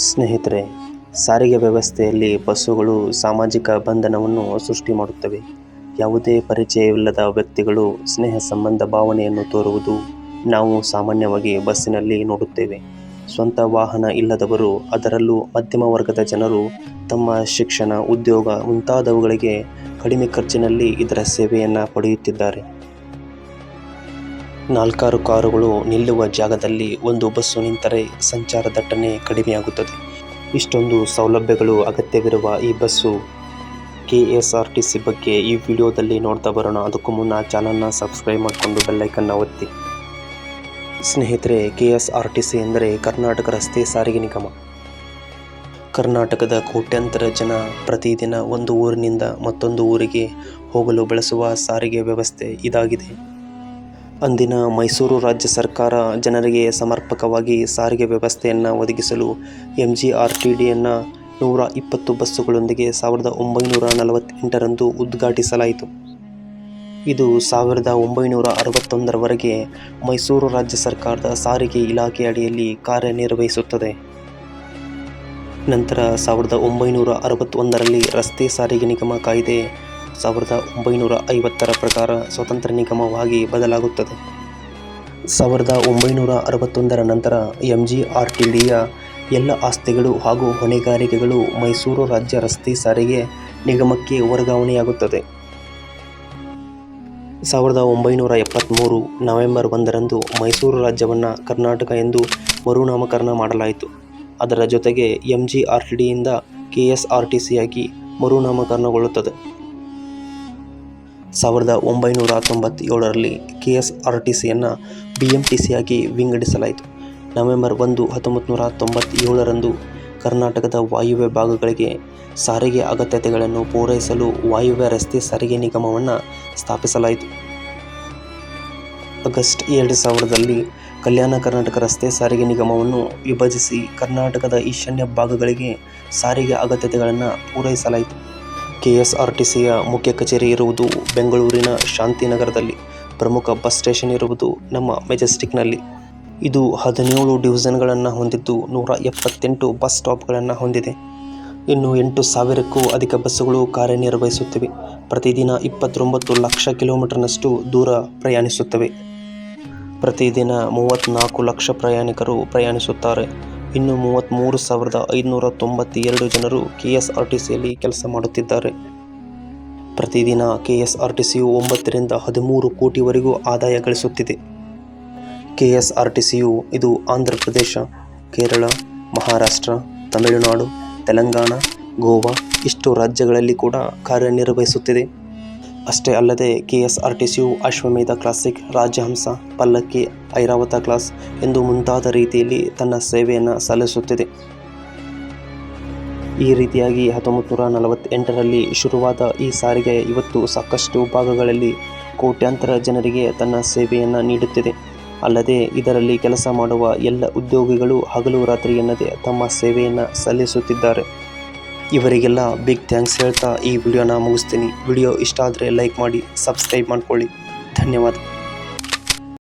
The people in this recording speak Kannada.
ಸ್ನೇಹಿತರೆ, ಸಾರಿಗೆ ವ್ಯವಸ್ಥೆಯಲ್ಲಿ ಬಸ್ಸುಗಳು ಸಾಮಾಜಿಕ ಬಂಧನವನ್ನು ಸೃಷ್ಟಿ ಮಾಡುತ್ತವೆ. ಯಾವುದೇ ಪರಿಚಯವಿಲ್ಲದ ವ್ಯಕ್ತಿಗಳು ಸ್ನೇಹ ಸಂಬಂಧ ಭಾವನೆಯನ್ನು ತೋರುವುದು ನಾವು ಸಾಮಾನ್ಯವಾಗಿ ಬಸ್ಸಿನಲ್ಲಿ ನೋಡುತ್ತೇವೆ. ಸ್ವಂತ ವಾಹನ ಇಲ್ಲದವರು, ಅದರಲ್ಲೂ ಮಧ್ಯಮ ವರ್ಗದ ಜನರು ತಮ್ಮ ಶಿಕ್ಷಣ, ಉದ್ಯೋಗ ಮುಂತಾದವುಗಳಿಗೆ ಕಡಿಮೆ ಖರ್ಚಿನಲ್ಲಿ ಇದರ ಸೇವೆಯನ್ನು ಪಡೆಯುತ್ತಿದ್ದಾರೆ. 4 ಕಾರುಗಳು ನಿಲ್ಲುವ ಜಾಗದಲ್ಲಿ ಒಂದು ಬಸ್ಸು ನಿಂತರೆ ಸಂಚಾರ ದಟ್ಟಣೆ ಕಡಿಮೆಯಾಗುತ್ತದೆ. ಇಷ್ಟೊಂದು ಸೌಲಭ್ಯಗಳು ಅಗತ್ಯವಿರುವ ಈ ಬಸ್ಸು KSRTC ಬಗ್ಗೆ ಈ ವಿಡಿಯೋದಲ್ಲಿ ನೋಡ್ತಾ ಬರೋಣ. ಅದಕ್ಕೂ ಮುನ್ನ ಚಾನಲ್ನ ಸಬ್ಸ್ಕ್ರೈಬ್ ಮಾಡಿಕೊಂಡು ಬೆಲ್ಲೈಕನ್ನ ಒತ್ತಿ. ಸ್ನೇಹಿತರೆ, KSRTC ಎಂದರೆ ಕರ್ನಾಟಕ ರಸ್ತೆ ಸಾರಿಗೆ ನಿಗಮ. ಕರ್ನಾಟಕದ ಕೋಟ್ಯಾಂತರ ಜನ ಪ್ರತಿದಿನ ಒಂದು ಊರಿನಿಂದ ಮತ್ತೊಂದು ಊರಿಗೆ ಹೋಗಲು ಬಳಸುವ ಸಾರಿಗೆ ವ್ಯವಸ್ಥೆ ಇದಾಗಿದೆ. ಅಂದಿನ ಮೈಸೂರು ರಾಜ್ಯ ಸರ್ಕಾರ ಜನರಿಗೆ ಸಮರ್ಪಕವಾಗಿ ಸಾರಿಗೆ ವ್ಯವಸ್ಥೆಯನ್ನು ಒದಗಿಸಲು MGRTDಯನ್ನು 120 ಬಸ್ಸುಗಳೊಂದಿಗೆ 1948ರಂದು ಉದ್ಘಾಟಿಸಲಾಯಿತು. ಇದು 1961ರವರೆಗೆ ಮೈಸೂರು ರಾಜ್ಯ ಸರ್ಕಾರದ ಸಾರಿಗೆ ಇಲಾಖೆ ಅಡಿಯಲ್ಲಿ ಕಾರ್ಯನಿರ್ವಹಿಸುತ್ತದೆ. ನಂತರ 1961ರಲ್ಲಿ ರಸ್ತೆ ಸಾರಿಗೆ ನಿಗಮ ಕಾಯ್ದೆ 1950ರ ಪ್ರಕಾರ ಸ್ವತಂತ್ರ ನಿಗಮವಾಗಿ ಬದಲಾಗುತ್ತದೆ. 1961ರ ನಂತರ MGRTDಯ ಎಲ್ಲ ಆಸ್ತಿಗಳು ಹಾಗೂ ಹೊಣೆಗಾರಿಕೆಗಳು ಮೈಸೂರು ರಾಜ್ಯ ರಸ್ತೆ ಸಾರಿಗೆ ನಿಗಮಕ್ಕೆ ವರ್ಗಾವಣೆಯಾಗುತ್ತದೆ. 1973 ನವೆಂಬರ್ 1ರಂದು ಮೈಸೂರು ರಾಜ್ಯವನ್ನು ಕರ್ನಾಟಕ ಎಂದು ಮರುನಾಮಕರಣ ಮಾಡಲಾಯಿತು. ಅದರ ಜೊತೆಗೆ MGRTDಯಿಂದ KSRTCಯಾಗಿ ಮರುನಾಮಕರಣಗೊಳ್ಳುತ್ತದೆ. 1997ರಲ್ಲಿ KSRTCಯನ್ನು BMTCಯಾಗಿ ವಿಂಗಡಿಸಲಾಯಿತು. ನವೆಂಬರ್ 1, 1997ರಂದು ಕರ್ನಾಟಕದ ವಾಯುವ್ಯ ಭಾಗಗಳಿಗೆ ಸಾರಿಗೆ ಅಗತ್ಯತೆಗಳನ್ನು ಪೂರೈಸಲು ವಾಯುವ್ಯ ರಸ್ತೆ ಸಾರಿಗೆ ನಿಗಮವನ್ನು ಸ್ಥಾಪಿಸಲಾಯಿತು. ಆಗಸ್ಟ್ 2000ರಲ್ಲಿ ಕಲ್ಯಾಣ ಕರ್ನಾಟಕ ರಸ್ತೆ ಸಾರಿಗೆ ನಿಗಮವನ್ನು ವಿಭಜಿಸಿ ಕರ್ನಾಟಕದ ಈಶಾನ್ಯ ಭಾಗಗಳಿಗೆ ಸಾರಿಗೆ ಅಗತ್ಯತೆಗಳನ್ನು ಪೂರೈಸಲಾಯಿತು. KSRTCಯ ಮುಖ್ಯ ಕಚೇರಿ ಇರುವುದು ಬೆಂಗಳೂರಿನ ಶಾಂತಿನಗರದಲ್ಲಿ. ಪ್ರಮುಖ ಬಸ್ ಸ್ಟೇಷನ್ ಇರುವುದು ನಮ್ಮ ಮೆಜೆಸ್ಟಿಕ್ನಲ್ಲಿ. ಇದು 17 ಡಿವಿಷನ್ಗಳನ್ನು ಹೊಂದಿದ್ದು 178 ಬಸ್ ಸ್ಟಾಪ್ಗಳನ್ನು ಹೊಂದಿದೆ. ಇನ್ನು 8,000ಕ್ಕೂ ಅಧಿಕ ಬಸ್ಸುಗಳು ಕಾರ್ಯನಿರ್ವಹಿಸುತ್ತಿವೆ. ಪ್ರತಿದಿನ 29 ಲಕ್ಷ ಕಿಲೋಮೀಟರ್ನಷ್ಟು ದೂರ ಪ್ರಯಾಣಿಸುತ್ತವೆ. ಪ್ರತಿದಿನ 34 ಲಕ್ಷ ಪ್ರಯಾಣಿಕರು ಪ್ರಯಾಣಿಸುತ್ತಾರೆ. ಇನ್ನು 33,592 ಜನರು KSRTCಯಲ್ಲಿ ಕೆಲಸ ಮಾಡುತ್ತಿದ್ದಾರೆ. ಪ್ರತಿದಿನ KSRTCಯು 9 ರಿಂದ 13 ಕೋಟಿವರೆಗೂ ಆದಾಯ ಗಳಿಸುತ್ತಿದೆ. KSRTCಯು ಇದು ಆಂಧ್ರ ಪ್ರದೇಶ, ಕೇರಳ, ಮಹಾರಾಷ್ಟ್ರ, ತಮಿಳುನಾಡು, ತೆಲಂಗಾಣ, ಗೋವಾ ಇಷ್ಟು ರಾಜ್ಯಗಳಲ್ಲಿ ಕೂಡ ಕಾರ್ಯನಿರ್ವಹಿಸುತ್ತಿದೆ. ಅಷ್ಟೇ ಅಲ್ಲದೆ KSRTCಯು ಅಶ್ವಮೇಧ ಕ್ಲಾಸಿಕ್, ರಾಜಹಂಸ, ಪಲ್ಲಕ್ಕಿ, ಐರಾವತ ಕ್ಲಾಸ್ ಎಂದು ಮುಂತಾದ ರೀತಿಯಲ್ಲಿ ತನ್ನ ಸೇವೆಯನ್ನು ಸಲ್ಲಿಸುತ್ತಿದೆ. ಈ ರೀತಿಯಾಗಿ 1948ರಲ್ಲಿ ಶುರುವಾದ ಈ ಸಾರಿಗೆ ಇವತ್ತು ಸಾಕಷ್ಟು ಭಾಗಗಳಲ್ಲಿ ಕೋಟ್ಯಾಂತರ ಜನರಿಗೆ ತನ್ನ ಸೇವೆಯನ್ನು ನೀಡುತ್ತಿದೆ. ಅಲ್ಲದೆ ಇದರಲ್ಲಿ ಕೆಲಸ ಮಾಡುವ ಎಲ್ಲ ಉದ್ಯೋಗಿಗಳು ಹಗಲು ರಾತ್ರಿ ಎನ್ನದೆ ತಮ್ಮ ಸೇವೆಯನ್ನು ಸಲ್ಲಿಸುತ್ತಿದ್ದಾರೆ. ಇವರಿಗೆಲ್ಲ ಬಿಗ್ ಥ್ಯಾಂಕ್ಸ್ ಹೇಳ್ತಾ ಈ ವಿಡಿಯೋನ ಮುಗಿಸ್ತೀನಿ. ವಿಡಿಯೋ ಇಷ್ಟ ಆದರೆ ಲೈಕ್ ಮಾಡಿ, ಸಬ್ಸ್ಕ್ರೈಬ್ ಮಾಡ್ಕೊಳ್ಳಿ. ಧನ್ಯವಾದ.